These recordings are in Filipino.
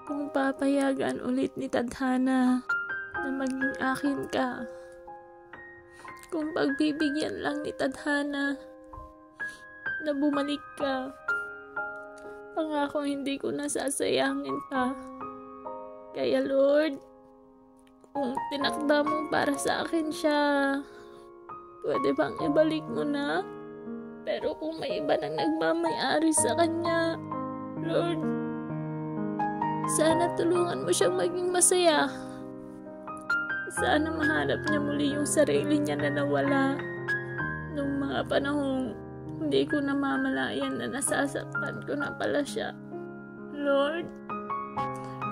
Kung papayagan ulit ni Tadhana na maging akin ka. Kung pagbibigyan lang ni Tadhana na bumalik ka. Pangako hindi ko nasasayangin pa. Kaya Lord, kung tinakda mo para sa akin siya, pwede bang ibalik mo na? Pero kung may iba nang nagmamay-ari sa kanya, Lord, sana tulungan mo siyang maging masaya. Sana mahanap niya muli yung sarili niya na nawala nung mga panahong hindi ko namamalayan na nasasaktan ko na pala siya. Lord,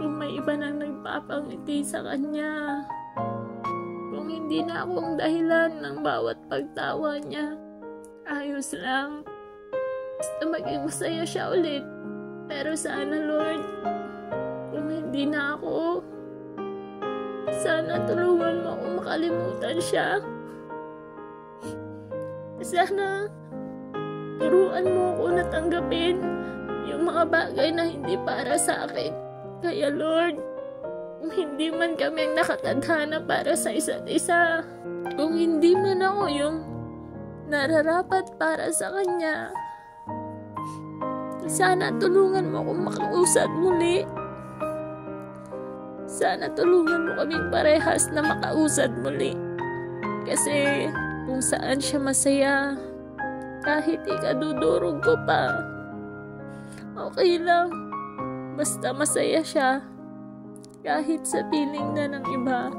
kung may iba nang nagpapangiti sa kanya, kung hindi na ako ang dahilan ng bawat pagtawa niya, ayos lang. Basta maging masaya siya ulit. Pero sana Lord, kung hindi na ako, sana tulungan mo akong makalimutan siya. Sana turuan mo ako na tanggapin yung mga bagay na hindi para sa akin. Kaya Lord, kung hindi man kami ang nakatadhana para sa isa't isa, kung hindi man ako yung nararapat para sa kanya, sana tulungan mo akong makausad muli. Sana tulungan mo kaming parehas na makausad muli. Kasi kung saan siya masaya, kahit ikadudurog ko pa, okay lang. Basta masaya siya, kahit sa piling na ng iba.